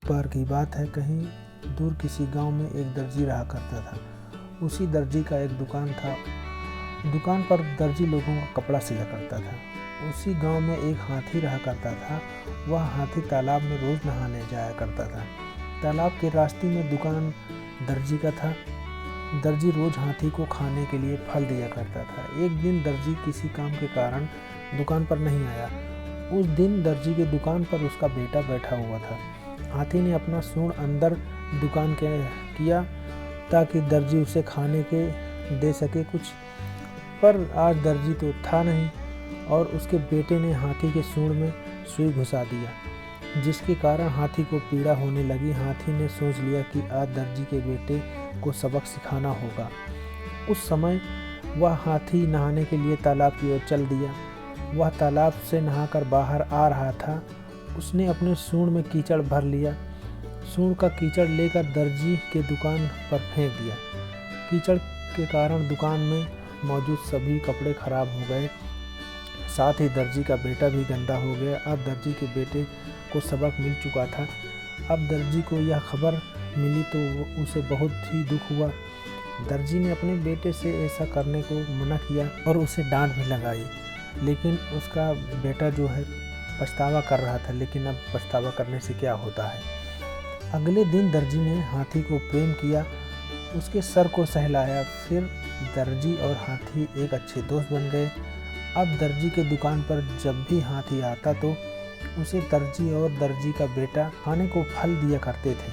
बार की बात है, कहीं दूर किसी गांव में एक दर्जी रहा करता था। उसी दर्जी का एक दुकान था। दुकान पर दर्जी लोगों का कपड़ा सिला करता था। उसी गांव में एक हाथी रहा करता था। वह हाथी तालाब में रोज नहाने जाया करता था। तालाब के रास्ते में दुकान दर्जी का था। दर्जी रोज हाथी को खाने के लिए फल दिया करता था। एक दिन दर्जी किसी काम के कारण दुकान पर नहीं आया। उस दिन दर्जी की दुकान पर उसका बेटा बैठा हुआ था। हाथी ने अपना सूंड अंदर दुकान के किया ताकि दर्जी उसे खाने के दे सके कुछ, पर आज दर्जी तो था नहीं और उसके बेटे ने हाथी के सूंड में सुई घुसा दिया, जिसके कारण हाथी को पीड़ा होने लगी। हाथी ने सोच लिया कि आज दर्जी के बेटे को सबक सिखाना होगा। उस समय वह हाथी नहाने के लिए तालाब की ओर चल दिया। वह तालाब से नहाकर बाहर आ रहा था। उसने अपने सूंड में कीचड़ भर लिया। सूंड का कीचड़ लेकर दर्जी के दुकान पर फेंक दिया। कीचड़ के कारण दुकान में मौजूद सभी कपड़े खराब हो गए, साथ ही दर्जी का बेटा भी गंदा हो गया। अब दर्जी के बेटे को सबक मिल चुका था। अब दर्जी को यह खबर मिली तो उसे बहुत ही दुख हुआ। दर्जी ने अपने बेटे से ऐसा करने को मना किया और उसे डांट भी लगाई, लेकिन उसका बेटा जो है पछतावा कर रहा था। लेकिन अब पछतावा करने से क्या होता है। अगले दिन दर्जी ने हाथी को प्रेम किया, उसके सर को सहलाया। फिर दर्जी और हाथी एक अच्छे दोस्त बन गए। अब दर्जी के दुकान पर जब भी हाथी आता तो उसे दर्जी और दर्जी का बेटा खाने को फल दिया करते थे।